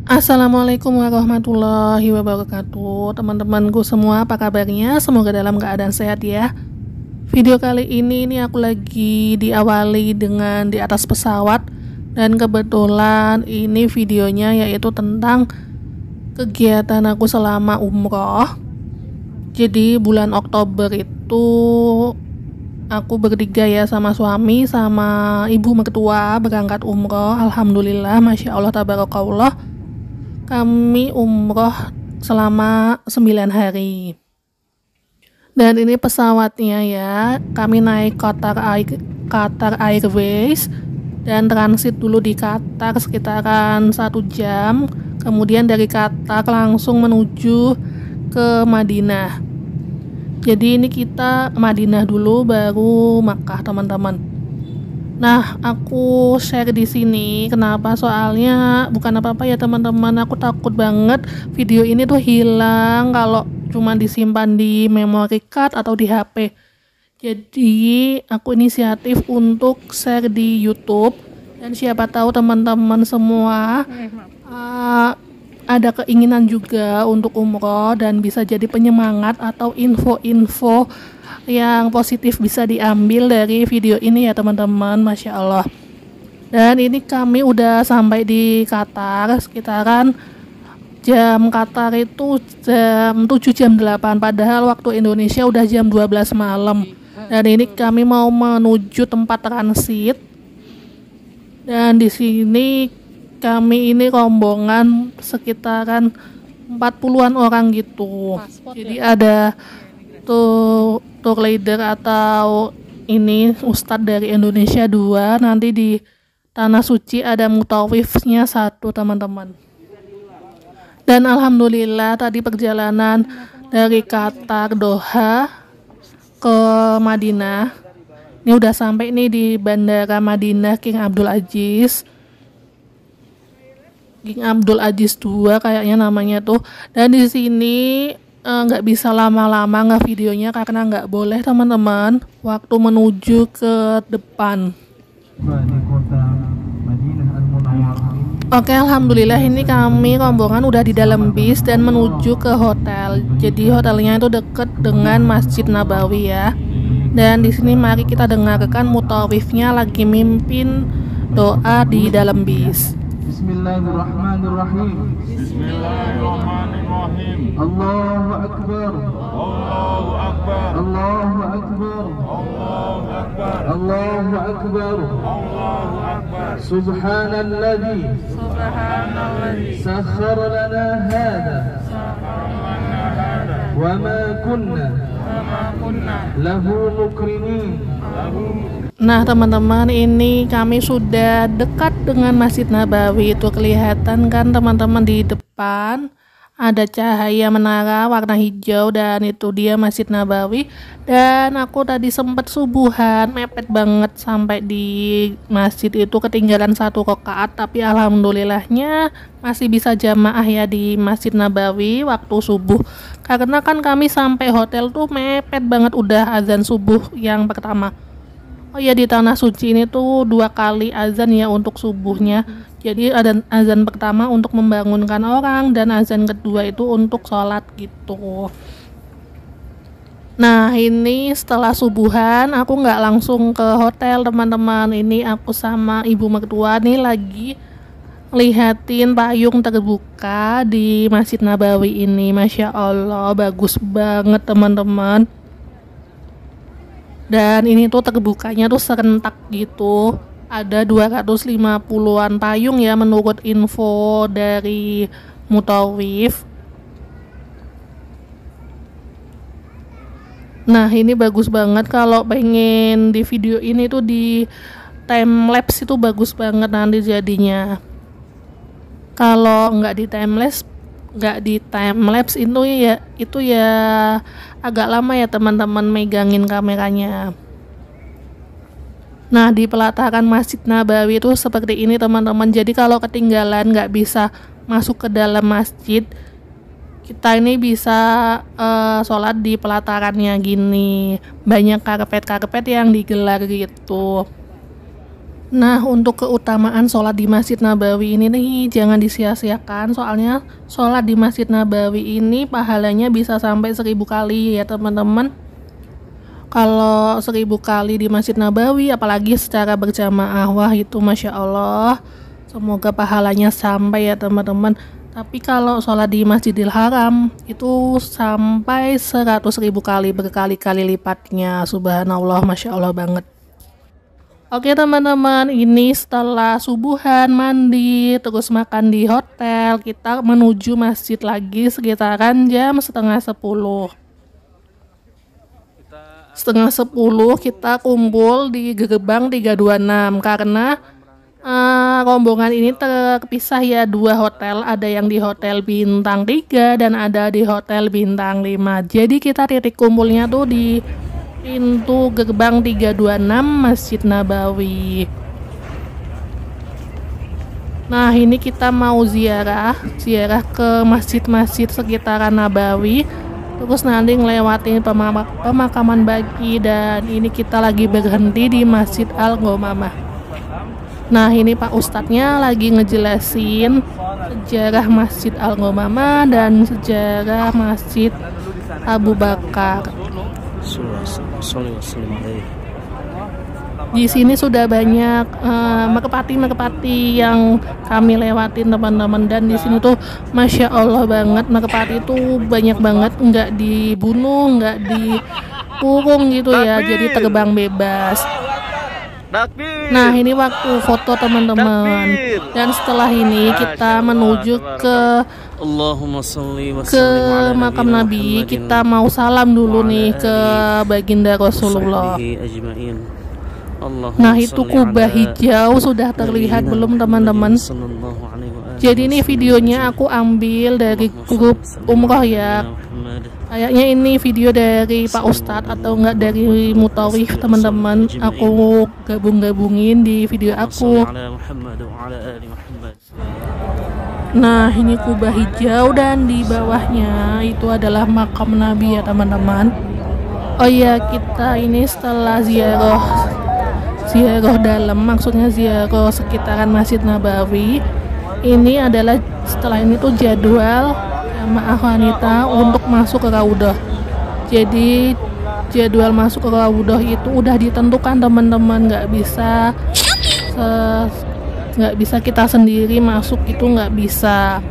Assalamualaikum warahmatullahi wabarakatuh. Teman-temanku semua, apa kabarnya? Semoga dalam keadaan sehat ya. Video kali ini aku lagi diawali dengan di atas pesawat, dan kebetulan ini videonya yaitu tentang kegiatan aku selama umroh. Jadi bulan Oktober itu aku bertiga ya, sama suami sama ibu mertua berangkat umroh. Alhamdulillah, masya Allah tabarakallah, kami umroh selama 9 hari. Dan ini pesawatnya ya, kami naik Qatar Airways dan transit dulu di Qatar sekitaran 1 jam. Kemudian dari Qatar langsung menuju ke Madinah. Jadi ini kita Madinah dulu baru Makkah, teman-teman. Nah, aku share di sini kenapa? Soalnya bukan apa-apa ya teman-teman, aku takut banget video ini tuh hilang kalau cuma disimpan di memory card atau di HP. Jadi aku inisiatif untuk share di YouTube, dan siapa tahu teman-teman semua ada keinginan juga untuk umroh dan bisa jadi penyemangat atau info-info yang positif bisa diambil dari video ini ya teman-teman, masya Allah. Dan ini kami udah sampai di Qatar sekitaran jam Qatar itu jam 7 jam 8, padahal waktu Indonesia udah jam 12 malam. Dan ini kami mau menuju tempat transit, dan di sini kami ini rombongan sekitaran 40-an orang gitu. Jadi ada tour leader atau ini ustadz dari Indonesia 2, nanti di Tanah Suci ada mutawifnya 1 teman-teman. Dan alhamdulillah tadi perjalanan dari Qatar Doha ke Madinah, ini udah sampai nih di Bandara Madinah King Abdul Aziz 2 kayaknya namanya tuh. Dan di sini nggak bisa lama-lama nggak videonya karena nggak boleh teman-teman waktu menuju ke depan. Oke, alhamdulillah ini kami rombongan udah di dalam bis dan menuju ke hotel. Jadi hotelnya itu deket dengan Masjid Nabawi ya. Dan di sini mari kita dengarkan mutawifnya lagi mimpin doa di dalam bis. Bismillahirrahmanirrahim. Bismillahirrahmanirrahim. Allahu Akbar. Allahu Akbar. Allahu Akbar. Allahu Akbar. Allahu Akbar. Allahu Akbar. Subhanalladzi sakhkhara lana hadha wa ma kunna lahu muqrinin. Nah teman-teman, ini kami sudah dekat dengan Masjid Nabawi. Itu kelihatan kan teman-teman, di depan ada cahaya menara warna hijau, dan itu dia Masjid Nabawi. Dan aku tadi sempat subuhan, mepet banget sampai di masjid itu, ketinggalan 1 rakaat. Tapi alhamdulillahnya masih bisa jamaah ya di Masjid Nabawi waktu subuh. Karena kan kami sampai hotel tuh mepet banget, udah azan subuh yang pertama. Oh ya, di Tanah Suci ini tuh 2 kali azan ya untuk subuhnya. Jadi ada azan pertama untuk membangunkan orang, dan azan kedua itu untuk sholat gitu. Nah ini setelah subuhan aku nggak langsung ke hotel teman-teman. Ini aku sama ibu mertua nih lagi lihatin payung terbuka di Masjid Nabawi ini. Masya Allah, bagus banget teman-teman. Dan ini tuh terbukanya tuh serentak gitu, ada 250-an payung ya menurut info dari mutawif. Nah ini bagus banget, kalau pengen di video ini tuh di time lapse itu bagus banget nanti jadinya. Kalau nggak di time lapse itu ya agak lama ya teman-teman megangin kameranya. Nah di pelataran Masjid Nabawi itu seperti ini teman-teman. Jadi kalau ketinggalan nggak bisa masuk ke dalam masjid, kita ini bisa sholat di pelatarannya gini. Banyak karpet-karpet yang digelar gitu. Nah, untuk keutamaan sholat di Masjid Nabawi ini nih jangan disia-siakan, soalnya sholat di Masjid Nabawi ini pahalanya bisa sampai 1000 kali ya teman-teman. Kalau 1000 kali di Masjid Nabawi, apalagi secara berjamaah, wah itu Masya Allah, semoga pahalanya sampai ya teman-teman. Tapi kalau sholat di Masjidil Haram itu sampai 100.000 kali, berkali-kali lipatnya. Subhanallah, Masya Allah banget. Oke teman-teman, ini setelah subuhan, mandi, terus makan di hotel, kita menuju masjid lagi sekitaran jam setengah 10. Setengah 10 kita kumpul di gerbang 326 karena rombongan ini terpisah ya, 2 hotel, ada yang di hotel bintang 3 dan ada di hotel bintang 5. Jadi kita titik kumpulnya tuh di pintu gerbang 326 Masjid Nabawi. Nah, ini kita mau ziarah ke masjid-masjid sekitaran Nabawi. Terus nanti ngelewatin pemakaman bagi, dan ini kita lagi berhenti di Masjid Al-Ghamamah. Nah, ini Pak Ustadznya lagi ngejelasin sejarah Masjid Al-Ghamamah dan sejarah Masjid Abu Bakar. Di sini sudah banyak merpati-merpati yang kami lewatin teman-teman, dan di sini tuh Masya Allah banget, merpati itu banyak banget, nggak dibunuh, nggak dikurung gitu ya, jadi terbang bebas. Nah, ini waktu foto teman-teman, dan setelah ini kita menuju ke makam Nabi. Kita mau salam dulu nih ke baginda Rasulullah. Nah, itu kubah hijau sudah terlihat belum teman-teman? Jadi ini videonya aku ambil dari grup umroh ya. Kayaknya ini video dari Pak Ustadz atau enggak dari Mutawif teman-teman. Aku gabung-gabungin di video aku. Nah, ini kubah hijau dan di bawahnya itu adalah makam Nabi ya teman-teman. Oh iya, kita ini setelah ziarah dalam, maksudnya ziarah sekitaran Masjid Nabawi. Ini adalah setelah ini tuh jadwal jamaah wanita untuk masuk ke Raudah. Jadi jadwal masuk ke Raudah itu udah ditentukan teman-teman, nggak bisa kita sendiri masuk, itu nggak bisa.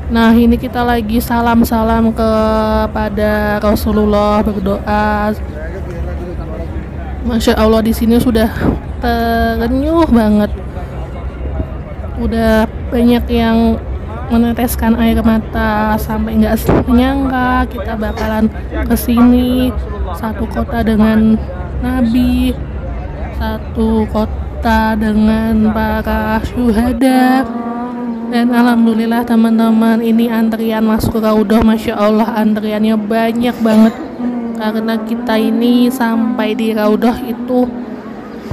Nah, ini kita lagi salam-salam kepada Rasulullah, berdoa. Masya Allah, di sini sudah terenyuh banget, udah banyak yang meneteskan air mata, sampai nggak menyangka kita bakalan kesini, satu kota dengan Nabi, satu kota dengan para syuhada. Dan alhamdulillah teman-teman, ini antrian masuk ke Raudah, Masya Allah antriannya banyak banget, karena kita ini sampai di Raudah itu,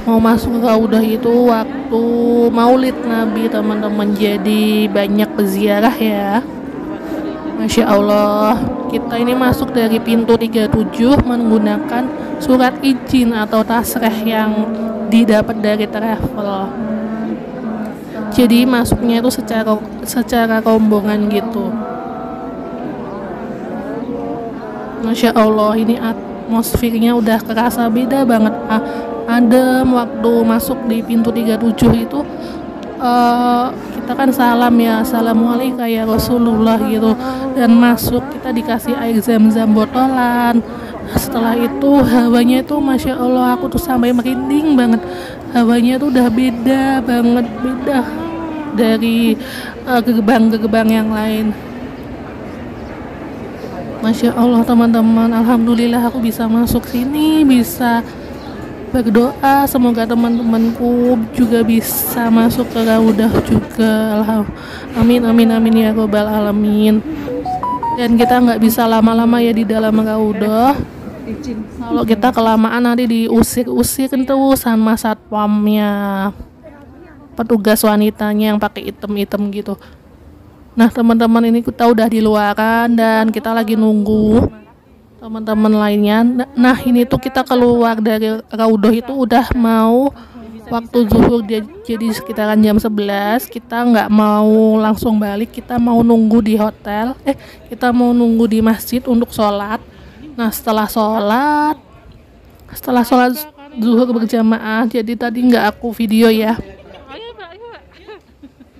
mau masuk ke Raudah itu waktu Maulid Nabi teman-teman, jadi banyak peziarah ya. Masya Allah, kita ini masuk dari pintu 37 menggunakan surat izin atau tasreh yang didapat dari travel. Jadi masuknya itu secara rombongan gitu. Masya Allah, ini atmosfernya udah kerasa beda banget. Adem waktu masuk di pintu 37 itu, kita kan salam ya, assalamualaikum ya Rasulullah gitu, dan masuk kita dikasih air zam-zam botolan. Setelah itu hawanya itu Masya Allah, aku tuh sampai merinding banget. Hawanya tuh udah beda banget, beda dari gerbang-gerbang yang lain. Masya Allah teman-teman, alhamdulillah aku bisa masuk sini, bisa berdoa, semoga teman-temanku juga bisa masuk ke Raudah juga. Amin amin amin ya robbal alamin. Dan kita nggak bisa lama-lama ya di dalam Raudah. Kalau kita kelamaan nanti diusir-usir tuh sama satpamnya, petugas wanitanya yang pakai item-item gitu. Nah teman-teman, ini kita udah di luaran dan kita lagi nunggu teman-teman lainnya. Nah ini tuh kita keluar dari Raudhoh itu udah mau waktu zuhur, jadi sekitaran jam 11. Kita nggak mau langsung balik, kita mau nunggu di hotel, kita mau nunggu di masjid untuk sholat. Nah setelah sholat zuhur berjamaah, jadi tadi nggak aku video ya.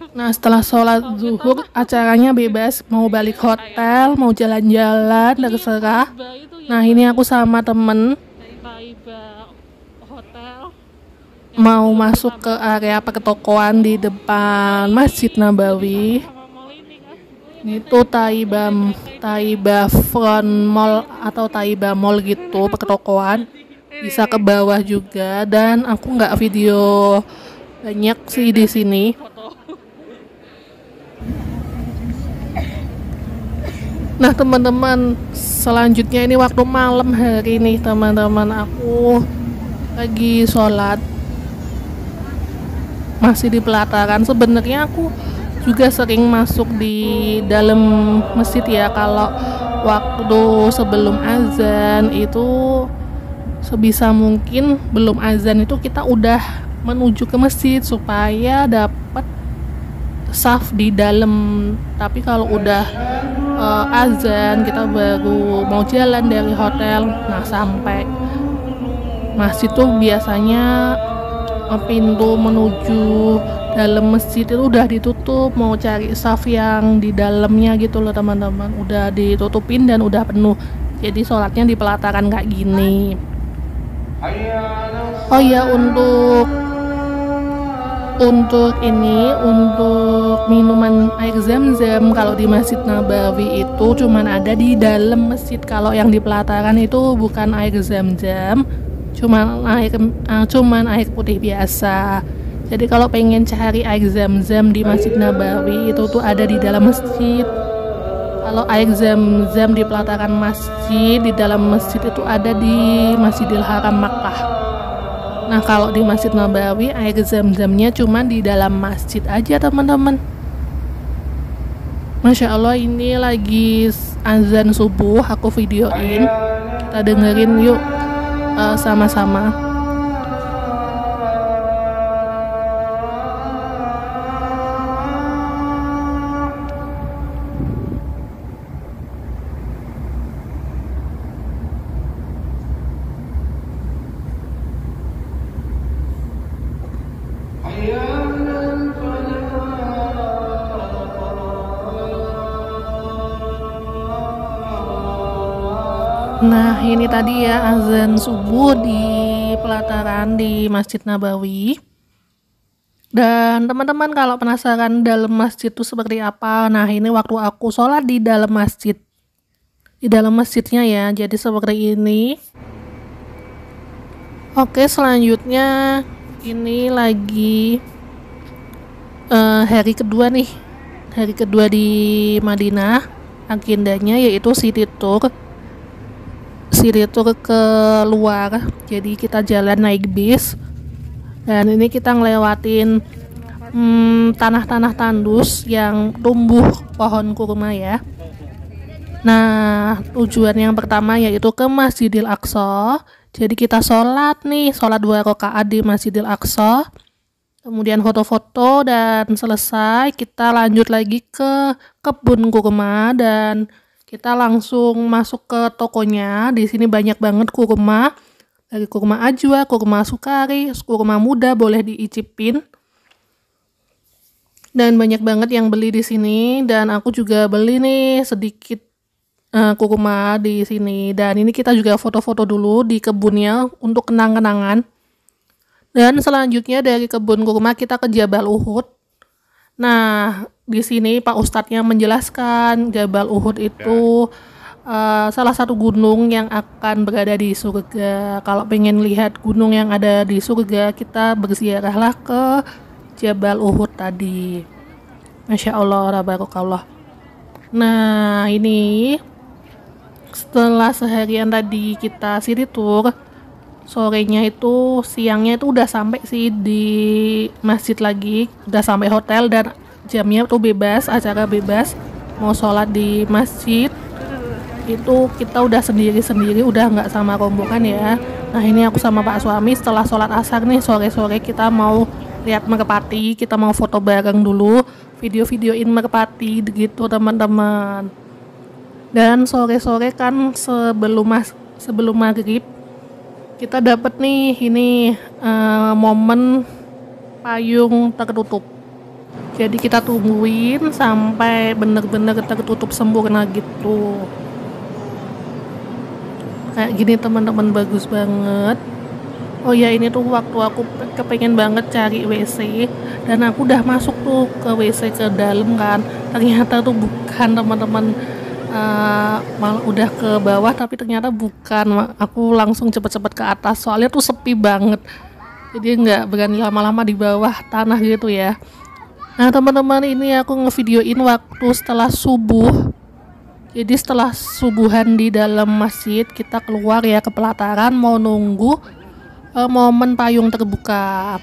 Nah setelah sholat zuhur acaranya bebas, mau balik hotel, mau jalan-jalan, terserah. Nah ini aku sama temen mau masuk ke area pertokoan di depan Masjid Nabawi. Itu Taiba Front Mall atau Taiba Mall gitu, pertokoan. Bisa ke bawah juga, dan aku nggak video banyak sih di sini. Nah teman-teman, selanjutnya ini waktu malam hari nih teman-teman, aku lagi sholat masih di pelataran. Sebenarnya aku juga sering masuk di dalam masjid ya, kalau waktu sebelum azan itu sebisa mungkin belum azan itu kita udah menuju ke masjid supaya dapat saf di dalam. Tapi kalau udah azan kita baru mau jalan dari hotel. Nah sampai masjid tuh biasanya pintu menuju dalam masjid itu udah ditutup, mau cari saf yang di dalamnya gitu loh teman-teman, udah ditutupin dan udah penuh. Jadi sholatnya di pelataran kayak gini. Oh ya, untuk minuman air zam-zam kalau di Masjid Nabawi itu cuman ada di dalam masjid. Kalau yang di pelataran itu bukan air zam-zam, cuman air putih biasa. Jadi kalau pengen cari air zam-zam di Masjid Nabawi itu tuh ada di dalam masjid. Kalau air zam-zam di pelataran masjid, di dalam masjid itu ada di Masjidil Haram Makkah. Nah kalau di Masjid Nabawi air zam-zamnya cuma di dalam masjid aja teman-teman. Masya Allah, ini lagi azan subuh, aku videoin, kita dengerin yuk sama-sama. Nah ini tadi ya azan subuh di pelataran di Masjid Nabawi. Dan teman-teman kalau penasaran dalam masjid itu seperti apa, nah ini waktu aku sholat di dalam masjid, di dalam masjidnya ya, jadi seperti ini. Oke, selanjutnya ini lagi hari kedua nih, hari kedua di Madinah. Agendanya yaitu city tour ke luar. Jadi kita jalan naik bis, dan ini kita ngelewatin tanah-tanah tandus yang tumbuh pohon kurma ya. Nah tujuan yang pertama yaitu ke Masjidil Aqsa. Jadi kita sholat 2 rakaat di Masjidil Aqsa, kemudian foto-foto, dan selesai kita lanjut lagi ke kebun kurma dan kita langsung masuk ke tokonya. Di sini banyak banget kurma, dari kurma ajwa, kurma sukari, kurma muda, boleh diicipin. Dan banyak banget yang beli di sini, dan aku juga beli nih sedikit kurma di sini. Dan ini kita juga foto-foto dulu di kebunnya untuk kenang-kenangan. Dan selanjutnya dari kebun kurma kita ke Jabal Uhud. Nah, di sini Pak Ustadznya menjelaskan Jabal Uhud itu salah satu gunung yang akan berada di surga. Kalau pengen lihat gunung yang ada di surga, kita berziarahlah ke Jabal Uhud tadi. Masya Allah, barakallah. Nah, ini setelah seharian tadi kita city tour, siangnya itu udah sampai sih di masjid lagi, udah sampai hotel, dan jamnya tuh bebas, acara bebas, mau sholat di masjid itu kita udah sendiri-sendiri, udah nggak sama rombongan ya. Nah ini aku sama Pak suami setelah sholat asar nih, sore-sore kita mau lihat merpati, kita mau foto bareng dulu, video-videoin merpati gitu teman-teman. Dan sore-sore kan sebelum maghrib kita dapat nih ini momen payung tertutup. Jadi kita tungguin sampai bener-bener tertutup sempurna gitu. Kayak gini teman-teman, bagus banget. Oh ya, ini tuh waktu aku kepengen banget cari WC, dan aku udah masuk tuh ke WC ke dalam kan, ternyata tuh bukan teman-teman, malah udah ke bawah tapi ternyata bukan. Aku langsung cepet-cepet ke atas soalnya tuh sepi banget, jadi nggak berani lama-lama di bawah tanah gitu ya. Nah teman-teman, ini aku ngevideoin waktu setelah subuh. Jadi setelah subuhan di dalam masjid, kita keluar ya ke pelataran mau nunggu momen payung terbuka.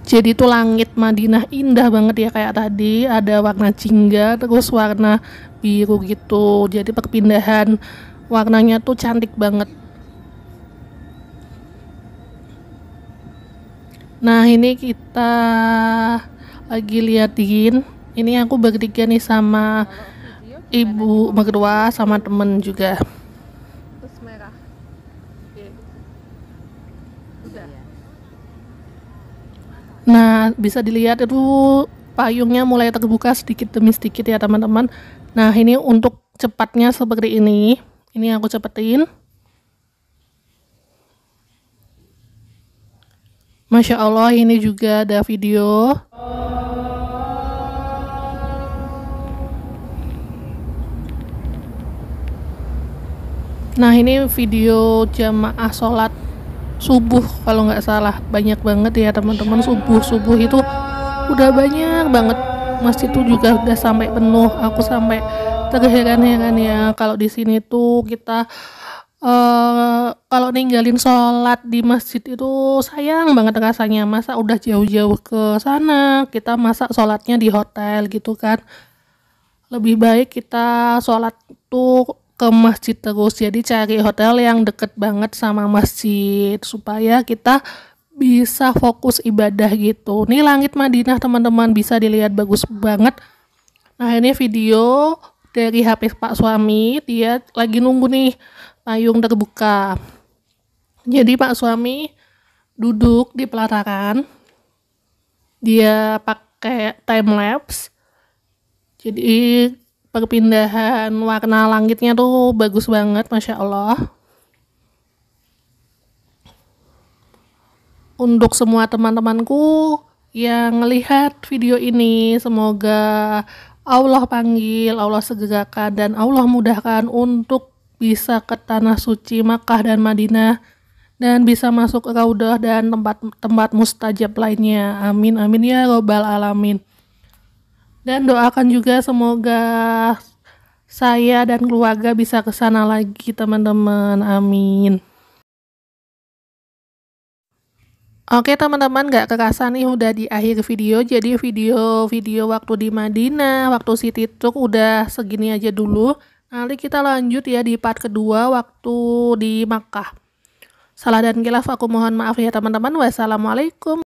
Jadi tuh langit Madinah indah banget ya, kayak tadi ada warna jingga terus warna biru gitu. Jadi perpindahan warnanya tuh cantik banget. Nah ini kita lagi liatin, ini aku bertiga nih sama ibu mertua sama temen juga. Terus merah. Udah. Nah bisa dilihat itu payungnya mulai terbuka sedikit demi sedikit ya teman-teman. Nah ini untuk cepatnya seperti ini aku cepetin. Masya Allah, ini juga ada video. Nah ini video jamaah sholat subuh kalau nggak salah, banyak banget ya teman-teman. Subuh itu udah banyak banget, masjid itu juga udah sampai penuh. Aku sampai terheran-heran ya, kalau di sini tuh kita kalau ninggalin sholat di masjid itu sayang banget rasanya. Masa udah jauh-jauh ke sana, kita masa sholatnya di hotel gitu kan. Lebih baik kita sholat tuh ke masjid terus. Jadi cari hotel yang deket banget sama masjid supaya kita bisa fokus ibadah gitu. Nih langit Madinah teman-teman, bisa dilihat bagus banget. Nah ini video dari HP Pak suami, dia lagi nunggu nih payung terbuka. Jadi Pak suami duduk di pelataran, dia pakai time lapse. Jadi perpindahan warna langitnya tuh bagus banget, Masya Allah. Untuk semua teman-temanku yang melihat video ini, semoga Allah panggil, Allah segerakan, dan Allah mudahkan untuk bisa ke tanah suci Makkah dan Madinah, dan bisa masuk ke Raudhah dan tempat-tempat mustajab lainnya. Amin amin ya robbal alamin. Dan doakan juga semoga saya dan keluarga bisa ke sana lagi teman-teman, amin. Oke teman-teman, gak kerasa nih udah di akhir video. Jadi video waktu di Madinah, waktu City Tour udah segini aja dulu. Nanti kita lanjut ya di part kedua waktu di Makkah. Salah dan khilaf aku mohon maaf ya teman-teman. Wassalamualaikum.